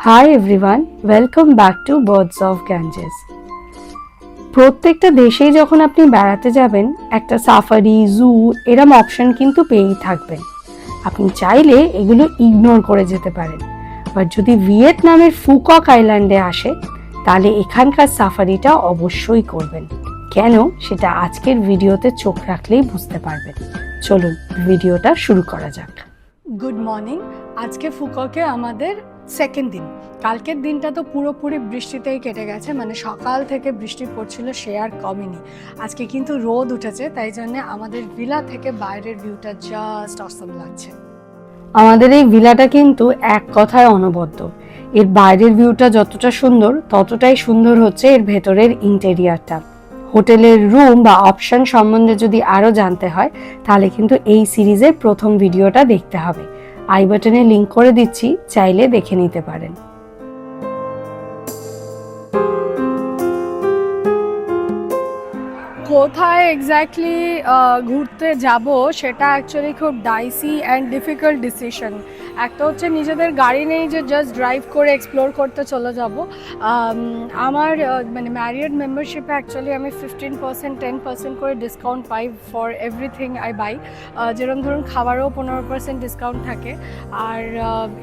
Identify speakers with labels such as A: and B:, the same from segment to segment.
A: Hi everyone, welcome back to birds of Ganges. প্রত্যেকটা দেশেই যখন আপনি বেড়াতে যাবেন একটা সাফারি, জু এরম অপশন কিন্তু পেয়েই থাকবেন। আপনি চাইলে এগুলো ইগনোর করে যেতে পারেন, বাট যদি ভিয়েতনামের ফুকক আইল্যান্ডে আসে তাহলে এখানকার সাফারিটা অবশ্যই করবেন। কেন সেটা আজকের ভিডিওতে চোখ রাখলেই বুঝতে পারবেন। চলুন ভিডিওটা শুরু করা যাক। Good morning. আজকে ফুককে আমাদের সেকেন্ড দিন। কালকের দিনটা তো পুরোপুরি বৃষ্টিতেই কেটে গেছে, মানে সকাল থেকে বৃষ্টি পড়ছিল, সে আর কমেনি। আজকে কিন্তু রোদ উঠেছে, তাই জন্য আমাদের ভিলা থেকে বাইরের ভিউটা জাস্ট অসম লাগছে। আমাদের এই ভিলাটা কিন্তু এক কথায় অনবদ্য। এর বাইরের ভিউটা যতটা সুন্দর ততটাই সুন্দর হচ্ছে এর ভেতরের ইন্টেরিয়ারটা। হোটেলের রুম বা অপশন সম্বন্ধে যদি আরও জানতে হয় তাহলে কিন্তু এই সিরিজের প্রথম ভিডিওটা দেখতে হবে। আই বাটনে লিংক করে দিচ্ছি, চাইলে দেখে নিতে পারেন। কোথায় এক্স্যাক্টলি ঘুরতে যাব সেটা অ্যাকচুয়ালি খুব ডাইসি অ্যান্ড ডিফিকাল্ট ডিসিশন। একটা হচ্ছে নিজেদের গাড়ি নেই যে জাস্ট ড্রাইভ করে এক্সপ্লোর করতে চলে যাব। আমার মানে ম্যারিয়ট মেম্বারশিপে অ্যাকচুয়ালি আমি 15% 10% করে ডিসকাউন্ট পাই ফর এভরিথিং আই বাই। যেরকম ধরুন খাবারও 15% ডিসকাউন্ট থাকে। আর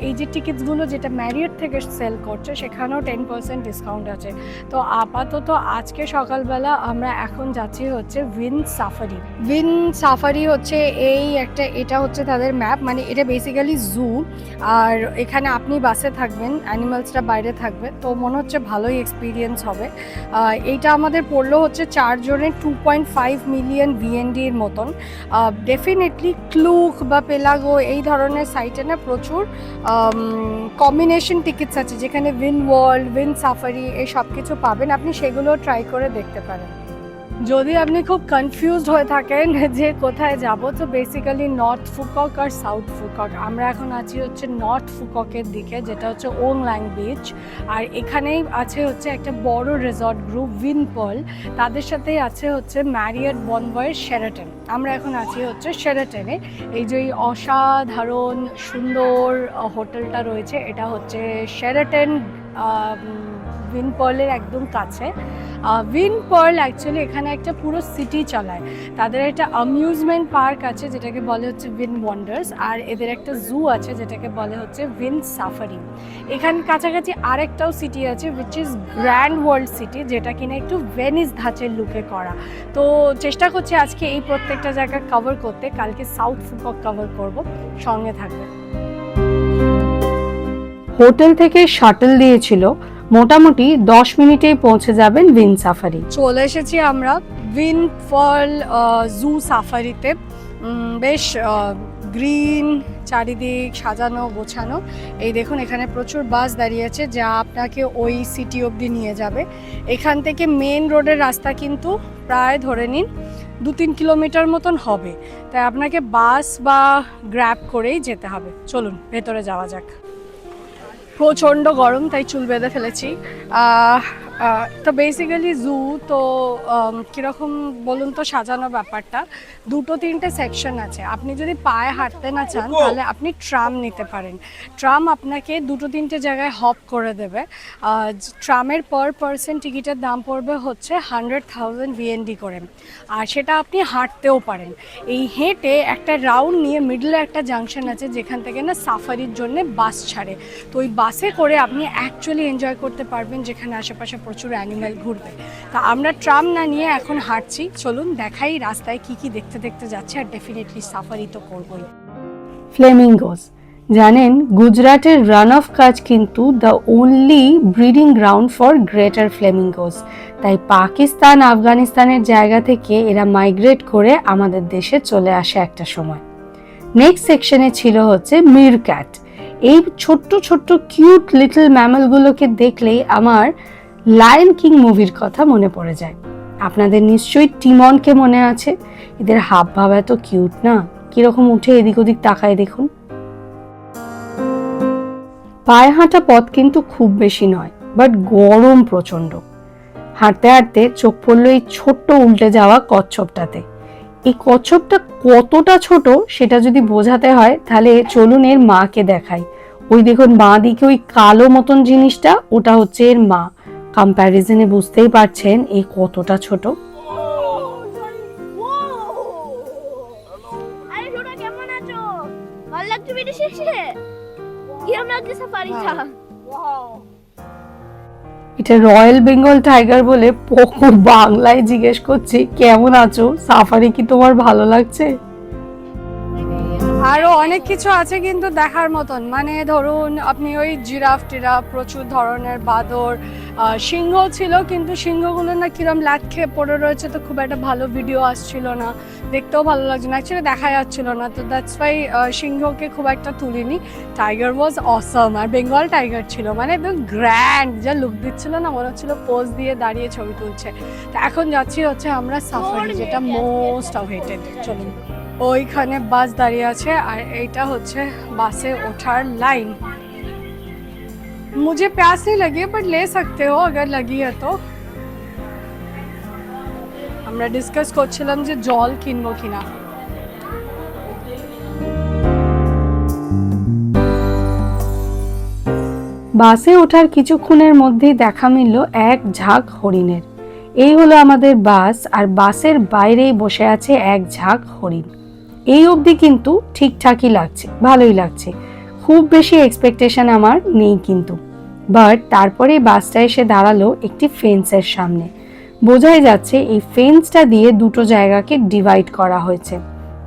A: এই যে টিকিটসগুলো যেটা ম্যারিয়ট থেকে সেল করছে সেখানেও 10% ডিসকাউন্ট আছে। তো আপাতত আজকে সকালবেলা আমরা এখন যাচ্ছি হচ্ছে উইন্ড সাফারি হচ্ছে এটা হচ্ছে তাদের ম্যাপ, মানে এটা বেসিক্যালি জু। আর এখানে আপনি বাসে থাকবেন, অ্যানিমালসরা বাইরে থাকবে, তো মনে হচ্ছে ভালোই এক্সপিরিয়েন্স হবে। এইটা আমাদের পড়লো হচ্ছে 4 জনের 2.5 মিলিয়ন ভিএনডির মতন। ডেফিনেটলি ক্লুক বা পেলাগো এই ধরনের সাইটে না প্রচুর কম্বিনেশন টিকিটস আছে, যেখানে উইন্ড ওয়ার্ল্ড, উইন্ড সাফারি এই সব কিছু পাবেন। আপনি সেগুলো ট্রাই করে দেখতে পারেন। যদি আপনি খুব কনফিউজড হয়ে থাকেন যে কোথায় যাব, তো বেসিক্যালি নর্থ ফুকক আর সাউথ ফুকক। আমরা এখন আছি হচ্ছে নর্থ ফুককের দিকে, যেটা হচ্ছে ওংল্যাং বিচ। আর এখানেই আছে হচ্ছে একটা বড় রিসর্ট গ্রুপ উইন্ড পার্ল, তাদের সাথেই আছে হচ্ছে ম্যারিয়ট বনবয়ের শেরাটন। আমরা এখন আছি হচ্ছে শেরাটনে। এই যে অসাধারণ সুন্দর হোটেলটা রয়েছে, এটা হচ্ছে শেরাটন উইন্ড পার্লের একদম কাছে। উইন্ড পার্ল অ্যাকচুয়ালি এখানে একটা পুরো সিটি চালায়। তাদের একটা অ্যামিউজমেন্ট পার্ক আছে যেটাকে বলে হচ্ছে উইন্ড ওয়ান্ডার্স, আর এদের একটা জু আছে যেটাকে বলে হচ্ছে উইন্ড সাফারি। এখানে কাছাকাছি আরেকটাও সিটি আছে which is grand world city, যেটা কিনা একটু ভেনিস ধাঁচের লুকে করা। তো চেষ্টা করছি আজকে এই প্রত্যেকটা জায়গা কভার করতে, কালকে সাউথ ফুকক কভার করব, সঙ্গে থাকবে। হোটেল থেকে শাটল দিয়েছিল, মোটামুটি 10 মিনিটেই পৌঁছে যাবেন উইন্ড সাফারি। চলে এসেছি আমরা উইন্ড পার্ল জু সাফারিতে। বেশ গ্রিন, চারিদিক সাজানো গোছানো। এই দেখুন এখানে প্রচুর বাস দাঁড়িয়ে আছে যা আপনাকে ওই সিটি অবধি নিয়ে যাবে। এখান থেকে মেন রোডের রাস্তা কিন্তু প্রায় ধরে নিন 2-3 কিলোমিটার মতন হবে, তাই আপনাকে বাস বা গ্র্যাব করেই যেতে হবে। চলুন ভেতরে যাওয়া যাক। প্রচণ্ড গরম, তাই চুল বেঁধে ফেলেছি। তো বেসিক্যালি জু তো কীরকম বলুন তো সাজানো ব্যাপারটা, 2-3টে সেকশন আছে। আপনি যদি পায়ে হাঁটতে না চান তাহলে আপনি ট্রাম নিতে পারেন। ট্রাম আপনাকে 2-3টে জায়গায় হপ করে দেবে। ট্রামের পার পারসন টিকিটের দাম পড়বে হচ্ছে 100,000 ভিএনডি করে, আর সেটা আপনি হাঁটতেও পারেন। এই হেঁটে একটা রাউন্ড নিয়ে মিডলে একটা জাংশন আছে যেখান থেকে না সাফারির জন্য বাস ছাড়ে। তো ওই বাসে করে আপনি অ্যাকচুয়ালি এনজয় করতে পারবেন, যেখানে আশেপাশে প্রচুর অ্যানিম্যাল ঘুরবে। তা আমরা ট্রাম না নিয়ে এখন হাঁটছি। চলুন দেখাই রাস্তায় কি কি দেখতে দেখতে যাচ্ছে, আর ডেফিনেটলি সাফারি তো করবই। ফ্লেমিঙ্গোস, জানেন গুজরাটের রান অফ কাচ কিন্তু the only breeding ground for greater flamingos. তাই পাকিস্তান, আফগানিস্তানের জায়গা থেকে এরা মাইগ্রেট করে আমাদের দেশে চলে আসে একটা সময়। নেক্সট সেকশনে ছিল হচ্ছে মিরক্যাট। এই ছোট্ট ছোট্ট কিউট লিটল ম্যামলগুলোকে দেখলেই আমার লায়ন কিং মুভির কথা মনে পড়ে যায়। আপনাদের নিশ্চয়ই টিমনকে মনে আছে। এদের হাব ভাব এত কিউট না, কিরকম উঠে এদিক ওদিক তাকায় দেখুন। পায়ে হাঁটা পথ কিন্তু খুব বেশি নয়, বাট গরম প্রচন্ড। হাঁটতে হাঁটতে চোখ পড়লো এই ছোট্ট উল্টে যাওয়া কচ্ছপটাতে। এই কচ্ছপটা কতটা ছোট সেটা যদি বোঝাতে হয় তাহলে চলুন এর মাকে দেখাই।
B: ওই দেখুন বাঁ দিকে ওই কালো মতন জিনিসটা, ওটা হচ্ছে এর মা। কম্প্যারিজনে বুঝতেই পারছেন এই কতটা ছোট। এটা রয়্যাল বেঙ্গল টাইগার বলে পকু বাংলায় জিজ্ঞেস করছি কেমন আছো, সাফারি কি তোমার ভালো লাগছে?
A: আরো অনেক কিছু আছে কিন্তু দেখার মতন, মানে ধরুন আপনি ওই জিরাফ টিরাফ, প্রচুর ধরনের বাঁদর, সিংহ ছিল, কিন্তু সিংহগুলো না কিরম ল্যাট খেয়ে পড়ে রয়েছে, তো খুব একটা ভালো ভিডিও আসছিল না, দেখতেও ভালো লাগছে না, অ্যাকচুয়ালি দেখা যাচ্ছিল না, তো দ্যাটস ওয়াই সিংহকে খুব একটা তুলিনি। টাইগার ওয়াজ অসম, আর বেঙ্গল টাইগার ছিল, মানে একদম গ্র্যান্ড, যা লুক দিচ্ছিল না, মনে হচ্ছিল পোজ দিয়ে দাঁড়িয়ে ছবি তুলছে। তো এখন যাচ্ছি হচ্ছে আমরা সাফারি, যেটা মোস্ট অ্যাওয়েটেড। চলুন, ওইখানে বাস দাঁড়িয়ে আছে আর এইটা হচ্ছে বাসে ওঠার লাইন। मुझे प्यास नहीं लगी है बट ले सकते हो अगर लगी है तो। আমরা ডিসকাস করছিলাম যে জল কিনবো কিনা।
B: বাসে ওঠার কিছুক্ষণের মধ্যেই দেখা মিলল এক ঝাঁক হরিণের। এই হলো আমাদের বাস, আর বাসের বাইরেই বসে আছে এক ঝাঁক হরিণ। এই অবধি কিন্তু ঠিকঠাকই লাগছে, ভালোই লাগছে, খুব বেশি এক্সপেকটেশন আমার নেই কিন্তু। বাট তারপরে বাসটা এসে দাঁড়ালো একটি ফেন্সের সামনে। বোঝাই যাচ্ছে এই ফেন্সটা দিয়ে দুটো জায়গাকে ডিভাইড করা হয়েছে।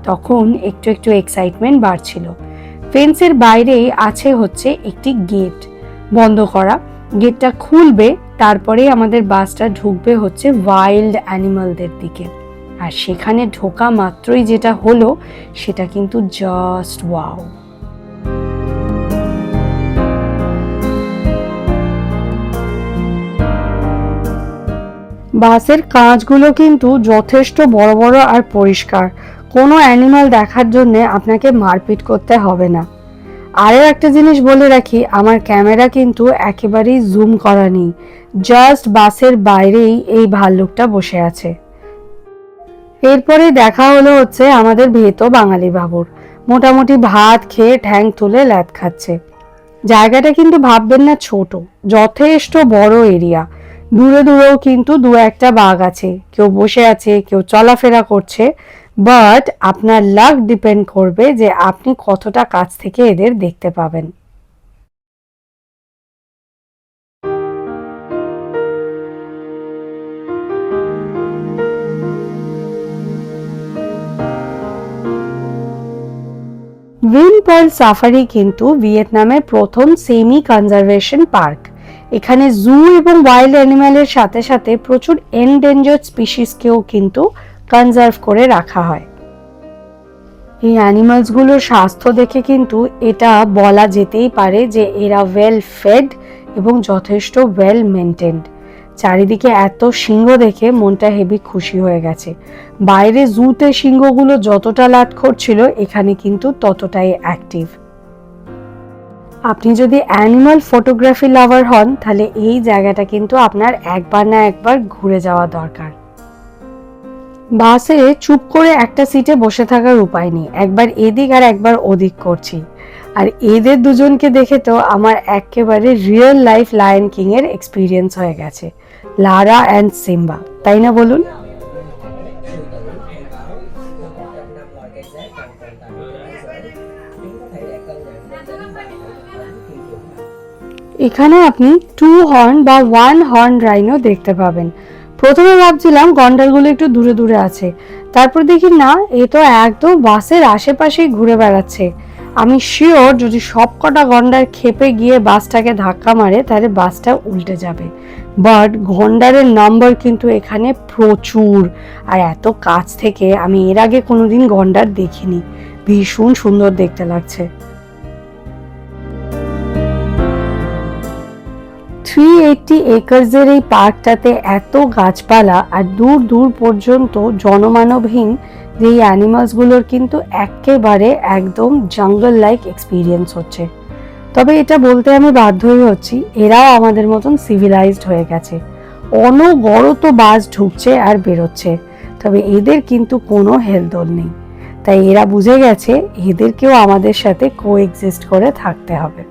B: তখন একটু একটু এক্সাইটমেন্ট বাড়ছিল। ফেন্সের বাইরেই আছে হচ্ছে একটি গেট বন্ধ করা, গেটটা খুলবে, তারপরে আমাদের বাসটা ঢুকবে হচ্ছে ওয়াইল্ড অ্যানিমালদের দিকে। আর সেখানে ঢোকা মাত্রই যেটা হলো সেটা কিন্তু জাস্ট ওয়াও। বাসের কাঁচগুলো কিন্তু যথেষ্ট বড় বড় আর পরিষ্কার, কোনো অ্যানিমাল দেখার জন্য আপনাকে মারপিট করতে হবে না। আরও একটা জিনিস বলে রাখি, আমার ক্যামেরা কিন্তু একেবারেই জুম করা নেই, জাস্ট বাসের বাইরেই এই ভাল্লুকটা বসে আছে। এরপরে দেখা হলো হচ্ছে আমাদের ভেতো বাঙালি বাবুর, মোটামুটি ভাত খেয়ে ঠ্যাং তুলে ল্যাদ খাচ্ছে। জায়গাটা কিন্তু ভাববেন না ছোট, যথেষ্ট বড় এরিয়া। দূরে দূরেও কিন্তু দু একটা বাঘ আছে, কেউ বসে আছে, কেউ চলাফেরা করছে। বাট আপনার লাক ডিপেন্ড করবে যে আপনি কতটা কাছ থেকে এদের দেখতে পাবেন। উইন পার্ল সাফারি কিন্তু ভিয়েতনামের প্রথম সেমি কনজারভেশন পার্ক। এখানে জু এবং ওয়াইল্ড অ্যানিম্যালের সাথে সাথে প্রচুর এনডেঞ্জার্ড স্পিসিসকেও কিন্তু কনজার্ভ করে রাখা হয়। এই অ্যানিমালসগুলোর স্বাস্থ্য দেখে কিন্তু এটা বলা যেতেই পারে যে এরা ওয়েল ফেড এবং যথেষ্ট ওয়েল মেনটেন্ড। চারিদিকে এত সিংহ দেখে মনটা হেভি খুশি হয়ে গেছে। বাইরে জুতে সিংহগুলো যতটা লাটখোর ছিল, এখানে কিন্তু ততটাই অ্যাক্টিভ। আপনি যদি অ্যানিমাল ফটোগ্রাফি লাভার হন, তাহলে এই জায়গাটা কিন্তু আপনার একবার না একবার ঘুরে যাওয়া দরকার। বাসে চুপ করে একটা সিটে বসে থাকার উপায় নেই, একবার এদিক আর একবার ওদিক করছি। আর এদের দুজনকে দেখে তো আমার একেবারে রিয়েল লাইফ লায়ন কিং এর এক্সপিরিয়েন্স হয়ে গেছে, লারা অ্যান্ড সিম্বা, তাই না বলুন? এখানে আপনি 2 হর্ন বা 1 হর্ন রাইনো দেখতে পাবেন। প্রথমে ভাবছিলাম গন্ডারগুলো একটু দূরে দূরে আছে, তারপর দেখি না, এ তো একদম বাসের আশেপাশেই ঘুরে বেড়াচ্ছে। আমি শিওর যদি সব কটা গন্ডার খেপে গিয়ে বাসটাকে ধাক্কা মারে তাহলে বাসটা উল্টে যাবে। বাট গন্ডারের নাম্বার কিন্তু এখানে প্রচুর, আর এত কাছ থেকে আমি এর আগে কোনোদিন গন্ডার দেখিনি। ভীষণ সুন্দর দেখতে লাগছে। 380 একরসের এই পার্কটাতে এত গাছপালা আর দূর দূর পর্যন্ত জনমানবহীন যে অ্যানিমালসগুলোর কিন্তু একেবারে একদম জঙ্গল লাইক এক্সপিরিয়েন্স হচ্ছে। তবে এটা বলতে আমি বাধ্যই হচ্ছি, এরাও আমাদের মতন সিভিলাইজড হয়ে গেছে। অনবরত বাস ঢুকছে আর বেরোচ্ছে, তবে এদের কিন্তু কোনো হেলদোল নেই। তাই এরা বুঝে গেছে এদেরকেও আমাদের সাথে কোএক্সিস্ট করে থাকতে হবে।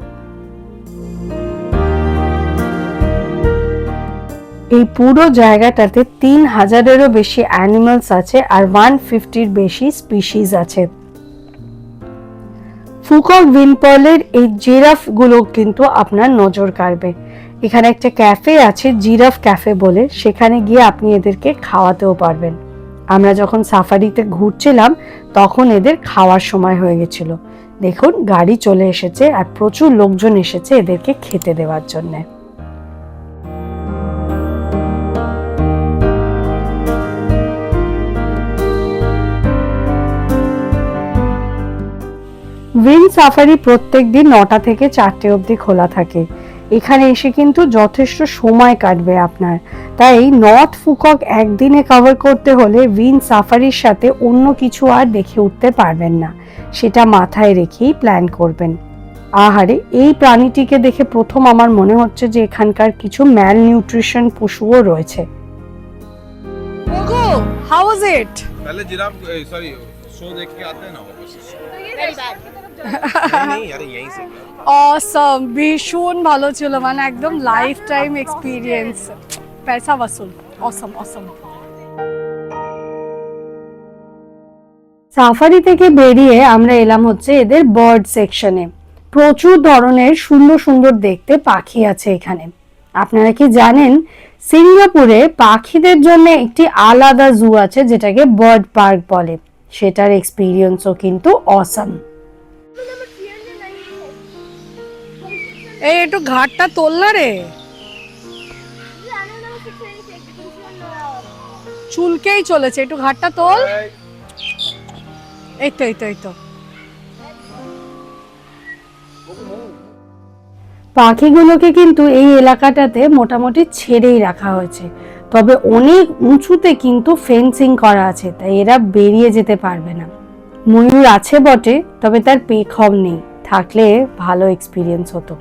B: এই পুরো জায়গাটাতে 3000-এরও বেশি অ্যানিমালস আছে আর 150-র বেশি স্পিসিস আছে। ফুকক উইন্ডপার্লের এই জিরাফ গুলো কিন্তু আপনার নজর কাড়বে। এখানে একটা ক্যাফে আছে, জিরাফ ক্যাফে বলে, সেখানে গিয়ে আপনি এদেরকে খাওয়াতেও পারবেন। আমরা যখন সাফারিতে ঘুরছিলাম তখন এদের খাওয়ার সময় হয়ে গেছিল। দেখুন গাড়ি চলে এসেছে আর প্রচুর লোকজন এসেছে এদেরকে খেতে দেওয়ার জন্য। উইন্ড সাফারি প্রত্যেক দিন 9টা থেকে 4টে অবধি খোলা থাকে। এখানে এসে কিন্তু যথেষ্ট সময় কাটবে আপনার। তাই নর্থ ফুকক একদিনে কভার করতে হলে উইন্ড সাফারির সাথে অন্য কিছু আর দেখে উঠতে পারবেন না, সেটা মাথায় রেখেই প্ল্যান করবেন। আহারে, এই প্রাণীটিকে দেখে প্রথম আমার মনে হচ্ছে যে এখানকার কিছু ম্যাল নিউট্রিশন পশুও রয়েছে।
A: How was it?
C: पहले जिराफ सॉरी शो देख के आते हैं ना वापस। नहीं अरे यहीं से
A: Awesome, ভীষণ ভালো ছিল, মানে একদম লাইফ টাইম এক্সপিরিয়েন্স, পয়সা वसूल। Awesome, awesome।
B: সাফারি থেকে বেরিয়ে আমরা এলাম হচ্ছে এদের বার্ড সেকশনে। প্রচুর ধরনের সুন্দর সুন্দর দেখতে পাখি আছে এখানে। আপনারা কি জানেন সিঙ্গাপুরে পাখিদের জন্য একটি আলাদা জু আছে যেটাকে বার্ড পার্ক বলে, সেটার এক্সপিরিয়েন্সও কিন্তু অসাম।
A: এই একটু ঘাটটা তোল না রে, চুলকেই চলেছে, একটু ঘাটটা তোল। এই তো এই তো এই তো।
B: পাখিগুলোকে কিন্তু এই এলাকাটাতে মোটামুটি ছেড়েই রাখা হয়েছে, তবে অনেক উঁচুতে কিন্তু ফেন্সিং করা আছে, তাই এরা বেরিয়ে যেতে পারবে না। ময়ূর আছে বটে, তবে তার পেখম নেই, থাকলে ভালো এক্সপিরিয়েন্স হতো।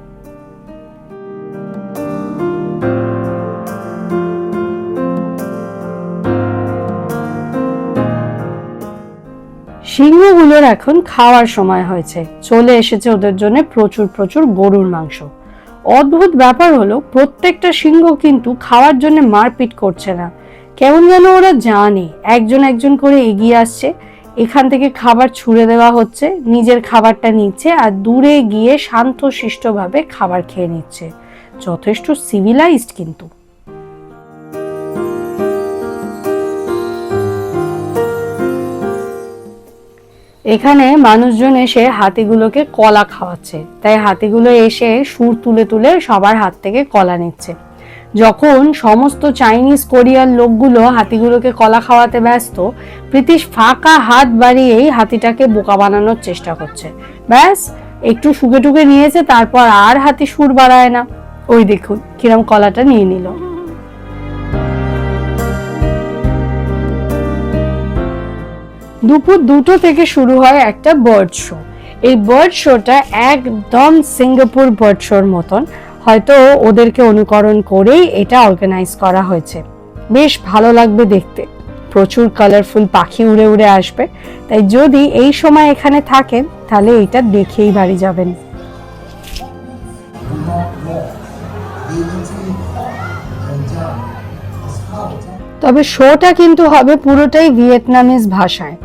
B: সিংহগুলোর এখন খাওয়ার সময় হয়েছে, চলে এসেছে ওদের জন্য প্রচুর প্রচুর গরুর মাংস। অদ্ভুত ব্যাপার হলো প্রত্যেকটা সিংহ কিন্তু খাওয়ার জন্য মারপিট করছে না, কেমন যেন ওরা জানে একজন একজন করে এগিয়ে আসছে, এখান থেকে খাবার ছুঁড়ে দেওয়া হচ্ছে, নিজের খাবারটা নিচ্ছে আর দূরে গিয়ে শান্তশিষ্টভাবে খাবার খেয়ে নিচ্ছে। যথেষ্ট সিভিলাইজড কিন্তু। এখানে মানুষজন এসে হাতিগুলোকে কলা খাওয়াচ্ছে, তাই হাতিগুলো এসে সুর তুলে তুলে সবার হাত থেকে কলা নিচ্ছে। যখন সমস্ত চাইনিজ কোরিয়ার লোকগুলো হাতিগুলোকে কলা খাওয়াতে ব্যস্ত, প্রীতিশ ফাঁকা হাত বাড়িয়েই হাতিটাকে বোকা বানানোর চেষ্টা করছে। ব্যাস একটু শুকে টুকে নিয়েছে, তারপর আর হাতি সুর বাড়ায় না। ওই দেখুন কিরম কলাটা নিয়ে নিল। দুপুর 2টো থেকে শুরু হয় একটা বার্ড শো। এই বার্ড শোটা একদম সিঙ্গাপুর বার্ড শোর মতন, হয়তো ওদেরকে অনুকরণ করেই এটা অর্গানাইজ করা হয়েছে। বেশ ভালো লাগবে দেখতে, প্রচুর কালারফুল পাখি উড়ে উড়ে আসবে, তাই যদি এই সময় এখানে থাকেন তাহলে এটা দেখেই বাড়ি যাবেন। তবে শোটা কিন্তু হবে পুরোটাই ভিয়েতনামিজ ভাষায়,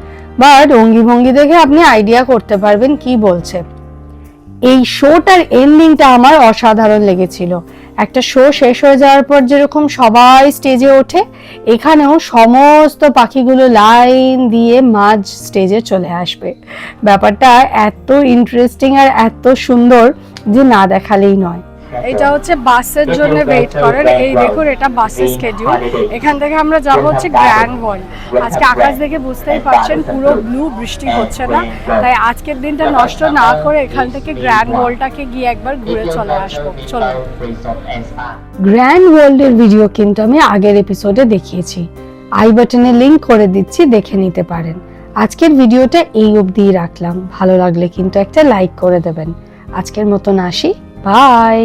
B: বাট অঙ্গি ভঙ্গি দেখে আপনি আইডিয়া করতে পারবেন কি বলছে। এই শোটার এন্ডিংটা আমার অসাধারণ লেগেছিল। একটা শো শেষ হয়ে যাওয়ার পর যেরকম সবাই স্টেজে ওঠে, এখানেও সমস্ত পাখিগুলো লাইন দিয়ে মাঝ স্টেজে চলে আসবে। ব্যাপারটা এত ইন্টারেস্টিং আর এত সুন্দর যে না দেখালেই নয়।
A: এটা হচ্ছে বাসের জন্য ওয়েট করেন। এই দেখুন এটা বাসের স্কেডিউল। এখান থেকে আমরা যাব হচ্ছে গ্র্যান্ড ওয়ার্ল্ড। আজকে আকাশ দেখে বুঝতেই পারছেন পুরো ব্লু, বৃষ্টি হচ্ছে না, তাই আজকের দিনটা নষ্ট না করে এখান থেকে গ্র্যান্ড ওয়ার্ল্ডটাকে গিয়ে একবার ঘুরে চলে আসবো। চলো।
B: গ্র্যান্ড ওয়ার্ল্ডের ভিডিও কিন্তু আমি আগের এপিসোডে দেখিয়েছি, আই বাটনে লিংক করে দিচ্ছি, দেখে নিতে পারেন। আজকের ভিডিওটা এই অবধিই রাখলাম, ভালো লাগলে কিন্তু একটা লাইক করে দেবেন। আজকের মতন আসি, বাই।